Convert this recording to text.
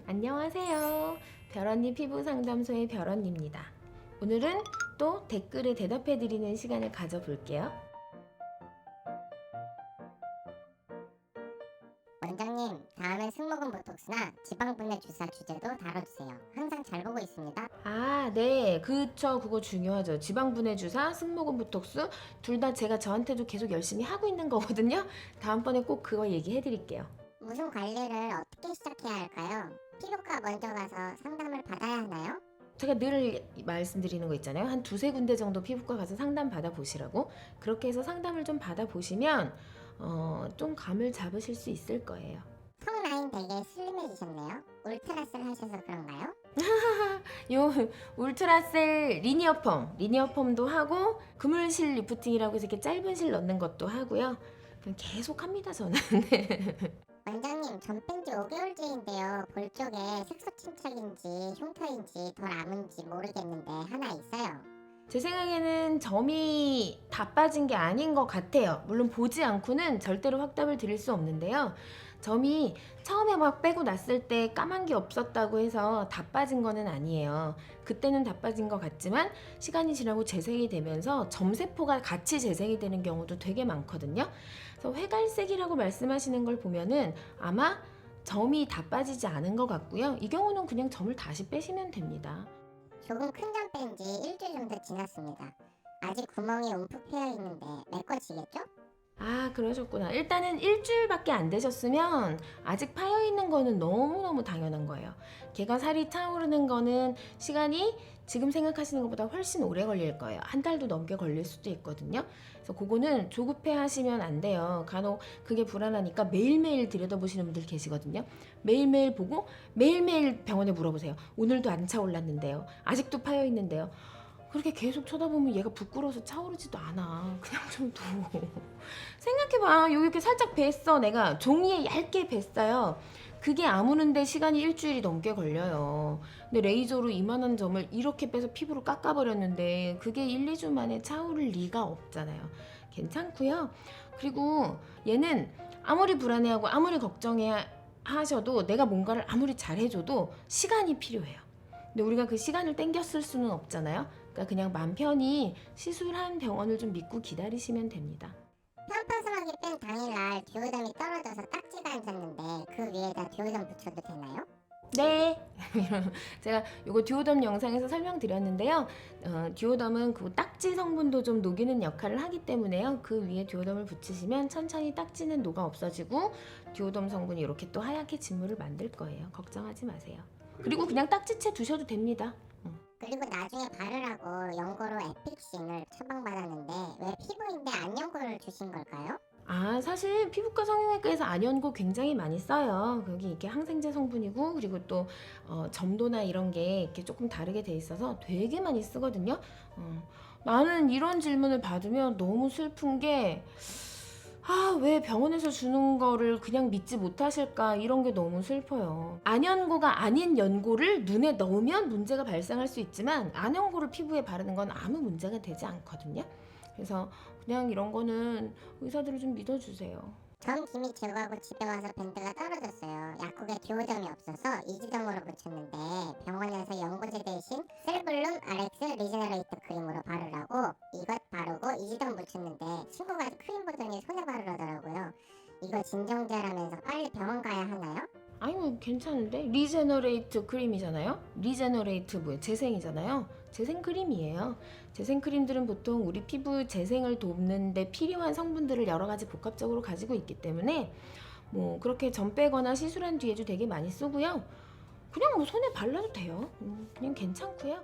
안녕하세요. 별언니 피부상담소의 별언니입니다. 오늘은 또 댓글에 대답해드리는 시간을 가져볼게요. 원장님, 다음엔 승모근 보톡스나 지방분해 주사 주제도 다뤄주세요. 항상 잘 보고 있습니다. 네. 그쵸. 그거 중요하죠. 지방분해 주사, 승모근 보톡스 둘 다 제가 저한테도 계속 열심히 하고 있는 거거든요. 다음번에 꼭 그거 얘기해드릴게요. 무슨 관리를 어떻게 시작해야 할까요? 피부과 먼저 가서 상담을 받아야 하나요? 제가 늘 말씀드리는 거 있잖아요. 한 두세 군데 정도 피부과 가서 상담 받아보시라고. 그렇게 해서 상담을 좀 받아보시면 좀 감을 잡으실 수 있을 거예요. 턱 라인 되게 슬림해지셨네요. 울트라셀 하셔서 그런가요? 요 울트라셀 리니어펌도 하고 그물실 리프팅이라고 해서 이렇게 짧은 실 넣는 것도 하고요. 그냥 계속 합니다 저는. 원장님, 전 뺀지 5개월째인데요. 볼 쪽에 색소 침착인지 흉터인지 덜 아문지 모르겠는데 하나 있어요. 제 생각에는 점이 다 빠진 게 아닌 것 같아요. 물론 보지 않고는 절대로 확답을 드릴 수 없는데요. 점이 처음에 막 빼고 났을 때 까만 게 없었다고 해서 다 빠진 거는 아니에요. 그때는 다 빠진 것 같지만 시간이 지나고 재생이 되면서 점세포가 같이 재생이 되는 경우도 되게 많거든요. 그래서 회갈색이라고 말씀하시는 걸 보면은 아마 점이 다 빠지지 않은 것 같고요. 이 경우는 그냥 점을 다시 빼시면 됩니다. 조금 큰 점 뺀 지 일주일 정도 지났습니다. 아직 구멍이 움푹 패여 있는데 메꿔지겠죠? 그러셨구나. 일단은 일주일밖에 안 되셨으면 아직 파여있는 거는 너무너무 당연한 거예요. 걔가 살이 차오르는 거는 시간이 지금 생각하시는 것보다 훨씬 오래 걸릴 거예요. 한 달도 넘게 걸릴 수도 있거든요. 그래서 그거는 조급해 하시면 안 돼요. 간혹 그게 불안하니까 매일매일 들여다보시는 분들 계시거든요. 매일매일 보고 매일매일 병원에 물어보세요. 오늘도 안 차올랐는데요. 아직도 파여있는데요. 그렇게 계속 쳐다보면 얘가 부끄러워서 차오르지도 않아. 그냥 좀 둬. 생각해봐. 여기 이렇게 살짝 뱄어. 내가 종이에 얇게 뱄어요. 그게 아무는데 시간이 일주일이 넘게 걸려요. 근데 레이저로 이만한 점을 이렇게 빼서 피부로 깎아버렸는데 그게 1, 2주 만에 차오를 리가 없잖아요. 괜찮고요. 그리고 얘는 아무리 불안해하고 아무리 걱정해 하셔도 내가 뭔가를 아무리 잘해줘도 시간이 필요해요. 근데 우리가 그 시간을 땡겼을 수는 없잖아요. 그러니까 그냥 맘 편히 시술한 병원을 좀 믿고 기다리시면 됩니다. 편파스하게 뺀 당일날 듀오덤이 떨어져서 딱지가 앉았는데 그 위에다 듀오덤 붙여도 되나요? 네. 제가 이거 듀오덤 영상에서 설명드렸는데요. 듀오덤은 그 딱지 성분도 좀 녹이는 역할을 하기 때문에요. 그 위에 듀오덤을 붙이시면 천천히 딱지는 녹아 없어지고 듀오덤 성분이 이렇게 또 하얗게 진물을 만들 거예요. 걱정하지 마세요. 그리고 그냥 딱지채 두셔도 됩니다. 그리고 나중에 바르라고 연고로 에픽신을 처방받았는데 왜 피부인데 안연고를 주신 걸까요? 사실 피부과 성형외과에서 안연고 굉장히 많이 써요. 거기 이렇게 항생제 성분이고 그리고 또 점도나 이런 게 이렇게 조금 다르게 돼 있어서 되게 많이 쓰거든요. 나는 이런 질문을 받으면 너무 슬픈 게 왜 병원에서 주는 거를 그냥 믿지 못하실까 이런 게 너무 슬퍼요. 안연고가 아닌 연고를 눈에 넣으면 문제가 발생할 수 있지만 안연고를 피부에 바르는 건 아무 문제가 되지 않거든요. 그래서 그냥 이런 거는 의사들을 좀 믿어주세요. 점 기미 제거하고 집에 와서 밴드가 떨어졌어요. 약국에 듀오덤이 없어서 이지덤으로 붙였는데 병원에서 연고제 대신 셀블룸 RX 리제너레이터 크림으로 바르라고 이것 바르고 이지덤 붙였는데 친구가 크림 보더니 손에 바르더라고요. 이거 진정제라면서 빨리 병원 가야 하나요? 뭐 괜찮은데? 리제너레이트 크림이잖아요? 리제너레이트 재생이잖아요? 재생 크림이에요. 재생 크림들은 보통 우리 피부 재생을 돕는데 필요한 성분들을 여러 가지 복합적으로 가지고 있기 때문에 그렇게 점 빼거나 시술한 뒤에도 되게 많이 쓰고요. 그냥 손에 발라도 돼요. 그냥 괜찮고요.